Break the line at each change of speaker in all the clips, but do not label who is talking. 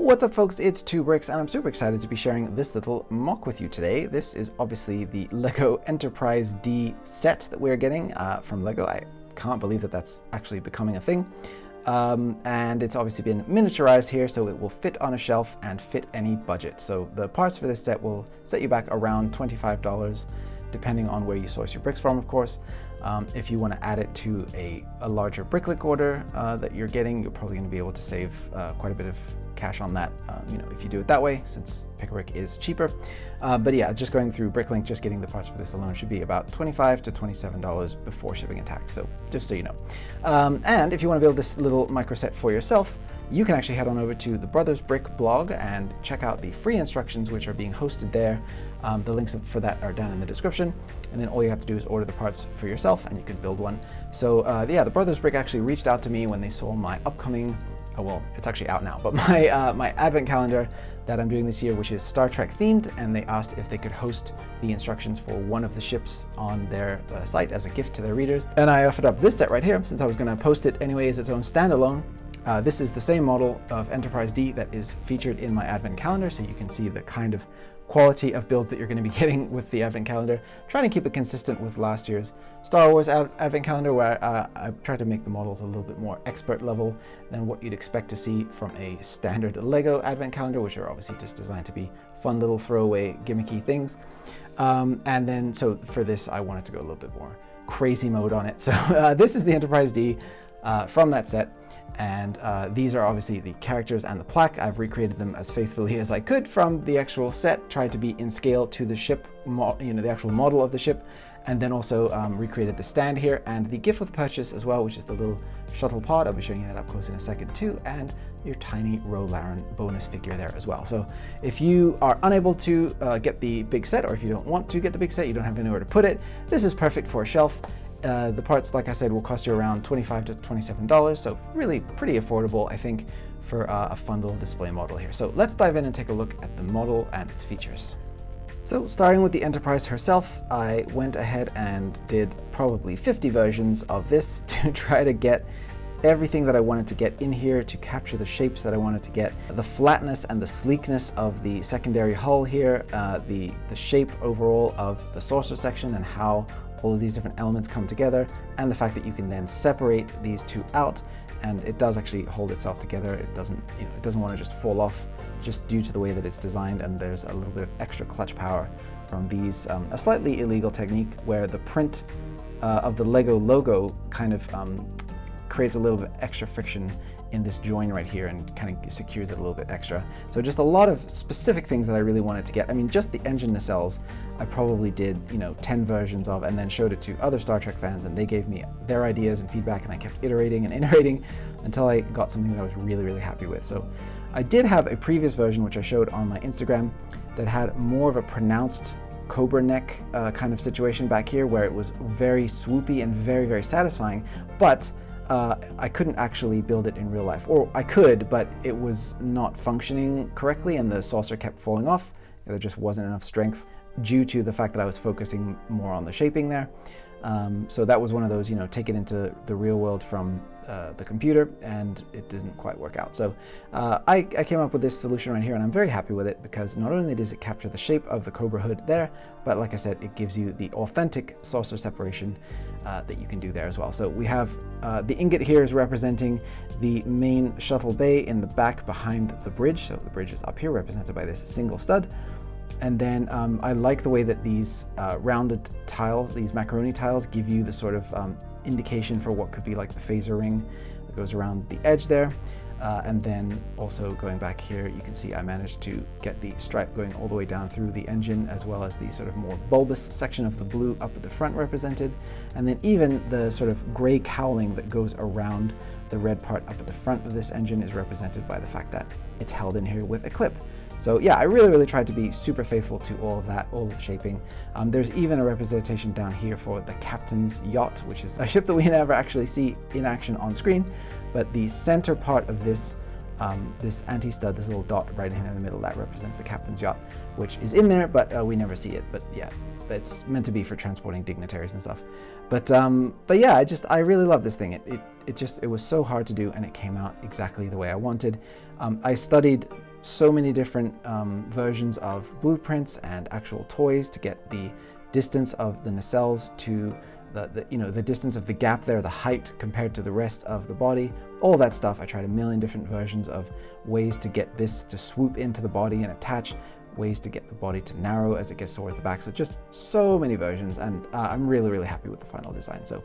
What's up folks, it's 2Bricks and I'm super excited to be sharing this little mock with you today. This is obviously the LEGO Enterprise D set that we're getting from LEGO. I can't believe that that's actually becoming a thing. And it's obviously been miniaturized here so it will fit on a shelf and fit any budget. So the parts for this set will set you back around $25 depending on where you source your bricks from, of course. If you want to add it to a larger bricklick order that you're getting, you're probably going to be able to save quite a bit of cash on that, if you do it that way, since pick-a-brick is cheaper. But yeah, just going through Bricklink, just getting the parts for this alone should be about $25 to $27 before shipping and tax. So just so you know. And if you want to build this little micro set for yourself, you can actually head on over to the Brothers Brick blog and check out the free instructions which are being hosted there. The links for that are down in the description, and then all you have to do is order the parts for yourself and you can build one. So yeah, the Brothers Brick actually reached out to me when they saw my upcoming, well, it's actually out now, but my advent calendar that I'm doing this year, which is Star Trek themed, and they asked if they could host the instructions for one of the ships on their site as a gift to their readers. And I offered up this set right here, since I was going to post it anyway as its own standalone. This is the same model of Enterprise D that is featured in my advent calendar, so you can see the kind of quality of builds that you're going to be getting with the advent calendar. Trying to keep it consistent with last year's Star Wars advent calendar, where I tried to make the models a little bit more expert level than what you'd expect to see from a standard LEGO advent calendar, which are obviously just designed to be fun little throwaway gimmicky things. And then so for this I wanted to go a little bit more crazy mode on it. So this is the Enterprise D from that set. And these are obviously the characters and the plaque. I've recreated them as faithfully as I could from the actual set, tried to be in scale to the ship, the actual model of the ship, and then also recreated the stand here and the gift with purchase as well, which is the little shuttle pod. I'll be showing you that up close in a second too, and your tiny Rolaren bonus figure there as well. So if you are unable to get the big set, or if you don't want to get the big set, you don't have anywhere to put it, this is perfect for a shelf. The parts, like I said, will cost you around $25 to $27, so really pretty affordable, I think, for a fun little display model here. So let's dive in and take a look at the model and its features. So starting with the Enterprise herself, I went ahead and did probably 50 versions of this to try to get everything that I wanted to get in here, to capture the shapes that I wanted to get, the flatness and the sleekness of the secondary hull here, the shape overall of the saucer section and how all of these different elements come together, and the fact that you can then separate these two out, and it does actually hold itself together. It doesn't want to just fall off just due to the way that it's designed, and there's a little bit of extra clutch power from these. A slightly illegal technique where the print of the LEGO logo kind of creates a little bit extra friction in this join right here and kind of secures it a little bit extra. So just a lot of specific things that I really wanted to get. I mean, just the engine nacelles I probably did 10 versions of, and then showed it to other Star Trek fans, and they gave me their ideas and feedback, and I kept iterating and iterating until I got something that I was really, really happy with. So I did have a previous version which I showed on my Instagram that had more of a pronounced cobra neck kind of situation back here, where it was very swoopy and very, very satisfying, but I couldn't actually build it in real life. Or I could, but it was not functioning correctly and the saucer kept falling off. There just wasn't enough strength due to the fact that I was focusing more on the shaping there. So that was one of those, take it into the real world from the computer, and it didn't quite work out. So I came up with this solution right here, and I'm very happy with it because not only does it capture the shape of the Cobra hood there, but like I said, it gives you the authentic saucer separation that you can do there as well. So we have the ingot here is representing the main shuttle bay in the back behind the bridge. So the bridge is up here, represented by this single stud. And then I like the way that these rounded tiles, these macaroni tiles, give you the sort of indication for what could be like the phaser ring that goes around the edge there. And then also going back here, you can see I managed to get the stripe going all the way down through the engine, as well as the sort of more bulbous section of the blue up at the front represented. And then even the sort of gray cowling that goes around the red part up at the front of this engine is represented by the fact that it's held in here with a clip. So yeah, I really tried to be super faithful to all of that, all of the shaping. There's even a representation down here for the captain's yacht, which is a ship that we never actually see in action on screen. But the center part of this this anti-stud, this little dot right in the middle, that represents the captain's yacht, which is in there, but we never see it. But yeah, it's meant to be for transporting dignitaries and stuff. But yeah, I really love this thing. It was so hard to do, and it came out exactly the way I wanted. I studied so many different versions of blueprints and actual toys to get the distance of the nacelles to the distance of the gap there, the height compared to the rest of the body, all that stuff. I tried a million different versions of ways to get this to swoop into the body and attach, ways to get the body to narrow as it gets towards the back. So just so many versions, and I'm really, really happy with the final design. So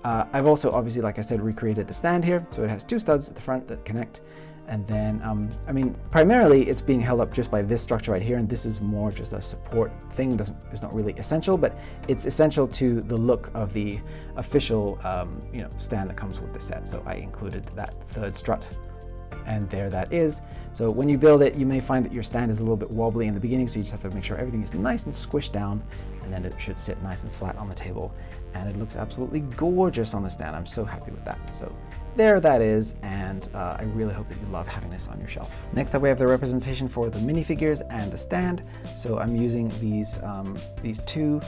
I've also, obviously, like I said, recreated the stand here. So it has two studs at the front that connect. And then, I mean, primarily it's being held up just by this structure right here, and this is more just a support thing. It's not really essential, but it's essential to the look of the official, stand that comes with the set. So I included that third strut, and there that is. So when you build it, you may find that your stand is a little bit wobbly in the beginning, so you just have to make sure everything is nice and squished down, and then it should sit nice and flat on the table. And it looks absolutely gorgeous on the stand. I'm so happy with that. So there that is, and I really hope that you love having this on your shelf. Next up, we have the representation for the minifigures and the stand. So I'm using these two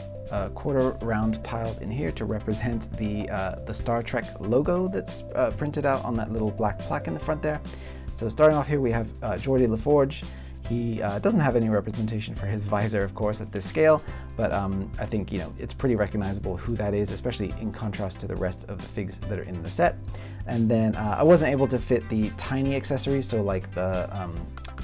quarter round tiles in here to represent the Star Trek logo that's printed out on that little black plaque in the front there. So starting off here, we have Geordi LaForge. He doesn't have any representation for his visor, of course, at this scale, but I think, it's pretty recognizable who that is, especially in contrast to the rest of the figs that are in the set. And then I wasn't able to fit the tiny accessories, so like the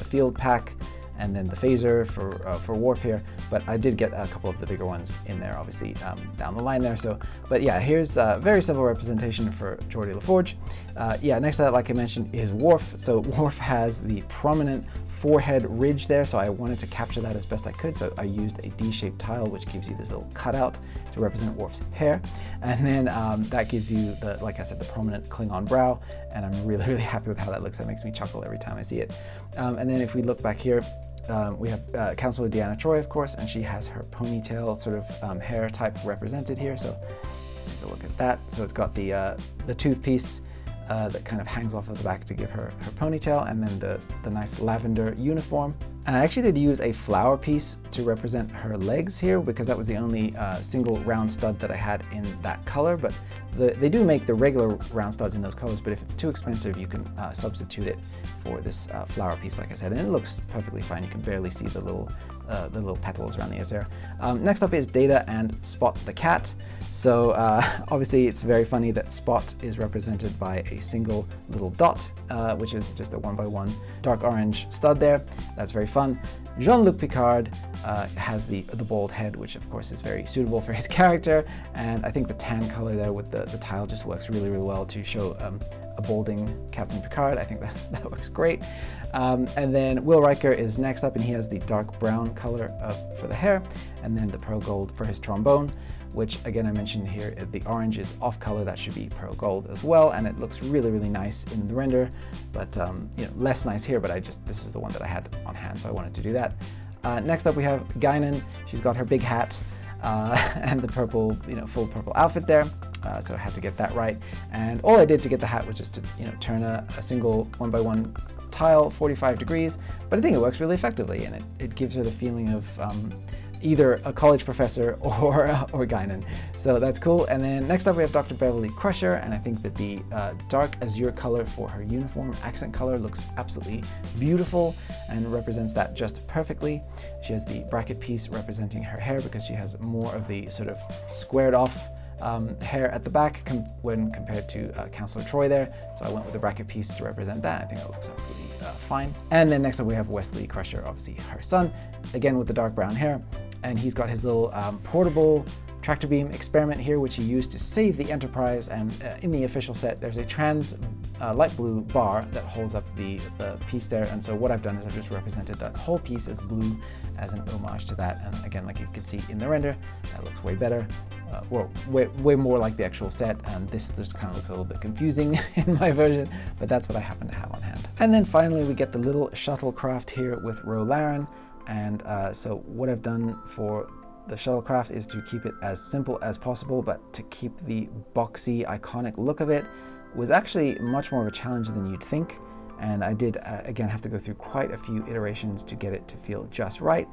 field pack and then the phaser for Worf here, but I did get a couple of the bigger ones in there, obviously, down the line there. So, but yeah, here's a very simple representation for Geordi LaForge. Next to that, like I mentioned, is Worf. So Worf has the prominent forehead ridge there, so I wanted to capture that as best I could, so I used a D-shaped tile, which gives you this little cutout to represent Worf's hair, and then that gives you like I said, the prominent Klingon brow, and I'm really, really happy with how that looks. That makes me chuckle every time I see it. And then if we look back here, we have Counselor Deanna Troi, of course, and she has her ponytail sort of hair type represented here, so take a look at that. So it's got the tooth piece that kind of hangs off of the back to give her ponytail, and then the nice lavender uniform. And I actually did use a flower piece to represent her legs here, because that was the only single round stud that I had in that color, but they do make the regular round studs in those colors, but if it's too expensive, you can substitute it for this flower piece, like I said, and it looks perfectly fine. You can barely see the little petals around the edge there. Next up is Data and Spot the cat. So obviously it's very funny that Spot is represented by a single little dot, which is just a 1x1 dark orange stud there. That's very fun. Jean-Luc Picard has the bald head, which of course is very suitable for his character, and I think the tan color there with the tile just works really, really well to show a balding Captain Picard. I think that works great. And then Will Riker is next up, and he has the dark brown color for the hair, and then the pearl gold for his trombone, which again I mentioned here, the orange is off color. That should be pearl gold as well, and it looks really, really nice in the render, but less nice here, but this is the one that I had on hand, so I wanted to do that. Next up we have Guinan. She's got her big hat and the purple, full purple outfit there. So I had to get that right, and all I did to get the hat was just to turn a single 1x1 tile 45 degrees, but I think it works really effectively, and it gives her the feeling of either a college professor or Guinan. So that's cool. And then next up we have Dr. Beverly Crusher, and I think that the dark azure color for her uniform accent color looks absolutely beautiful and represents that just perfectly. She has the bracket piece representing her hair because she has more of the sort of squared off hair at the back when compared to Counselor Troi there. So I went with the bracket piece to represent that. I think it looks absolutely fine. And then next up we have Wesley Crusher, obviously her son, again with the dark brown hair. And he's got his little portable tractor beam experiment here, which he used to save the Enterprise. And in the official set, there's a trans light blue bar that holds up the piece there. And so what I've done is I've just represented that whole piece as blue as an homage to that. And again, like you can see in the render, that looks way better. Well, way more like the actual set, and this kind of looks a little bit confusing in my version, but that's what I happen to have on hand. And then finally we get the little shuttlecraft here with Rolaren, and so what I've done for the shuttlecraft is to keep it as simple as possible, but to keep the boxy, iconic look of it was actually much more of a challenge than you'd think, and I did again have to go through quite a few iterations to get it to feel just right.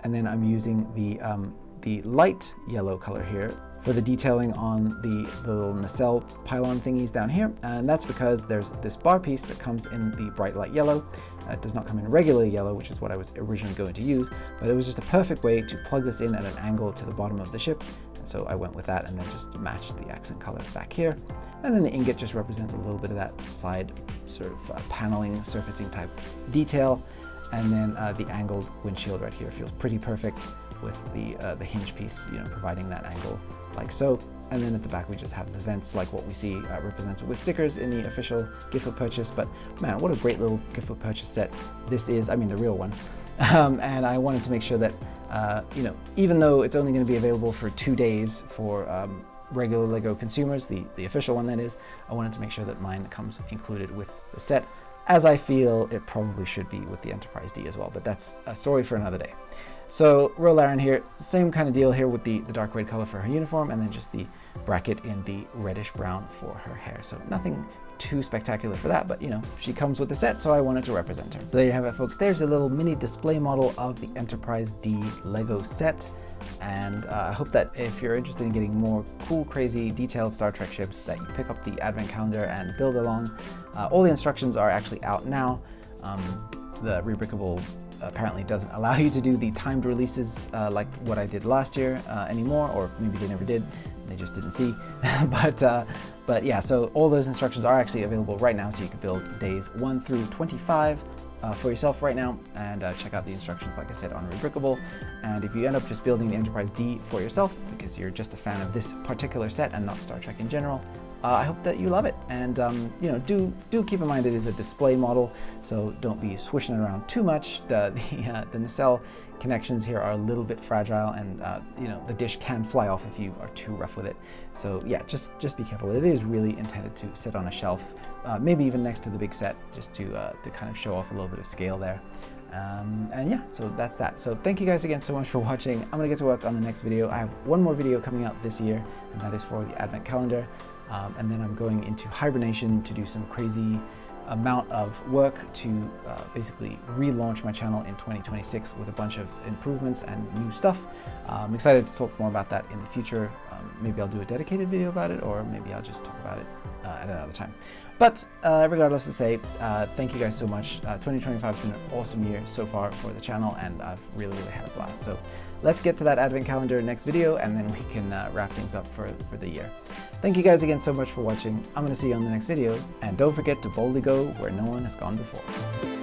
And then I'm using the light yellow color here for the detailing on the little nacelle pylon thingies down here, and that's because there's this bar piece that comes in the bright light yellow. It does not come in regular yellow, which is what I was originally going to use, but it was just a perfect way to plug this in at an angle to the bottom of the ship, and so I went with that and then just matched the accent color back here. And then the ingot just represents a little bit of that side sort of paneling, surfacing type detail, and then the angled windshield right here feels pretty perfect with the hinge piece, providing that angle like so. And then at the back we just have the vents like what we see represented with stickers in the official gift with purchase. But man, what a great little gift with purchase set this is. I mean, the real one. And I wanted to make sure that, even though it's only going to be available for 2 days for regular LEGO consumers, the official one that is, I wanted to make sure that mine comes included with the set, as I feel it probably should be with the Enterprise D as well, but that's a story for another day. So Laren here, same kind of deal here with the dark red color for her uniform, and then just the bracket in the reddish brown for her hair. So nothing too spectacular for that, but she comes with the set, so I wanted to represent her. So there you have it, folks. There's a little mini display model of the Enterprise D LEGO set. And I hope that if you're interested in getting more cool, crazy, detailed Star Trek ships, that you pick up the advent calendar and build along. All the instructions are actually out now. The Rebrickable apparently doesn't allow you to do the timed releases like what I did last year anymore, or maybe they never did, they just didn't see. but yeah, so all those instructions are actually available right now, so you can build days 1 through 25 for yourself right now, and check out the instructions, like I said, on Rebrickable. And if you end up just building the Enterprise D for yourself because you're just a fan of this particular set and not Star Trek in general, I hope that you love it. And do keep in mind it is a display model, so don't be swishing it around too much. The nacelle connections here are a little bit fragile, and the dish can fly off if you are too rough with it. So yeah, just be careful. It is really intended to sit on a shelf, maybe even next to the big set, just to kind of show off a little bit of scale there. And yeah, so that's that. So thank you guys again so much for watching. I'm gonna get to work on the next video. I have one more video coming out this year, and that is for the Advent Calendar. And then I'm going into hibernation to do some crazy amount of work to basically relaunch my channel in 2026 with a bunch of improvements and new stuff. I'm excited to talk more about that in the future. Maybe I'll do a dedicated video about it, or maybe I'll just talk about it at another time. But regardless to say, thank you guys so much. 2025 has been an awesome year so far for the channel, and I've really had a blast. So let's get to that Advent Calendar next video, and then we can wrap things up for the year. Thank you guys again so much for watching. I'm going to see you on the next video, and don't forget to boldly go where no one has gone before.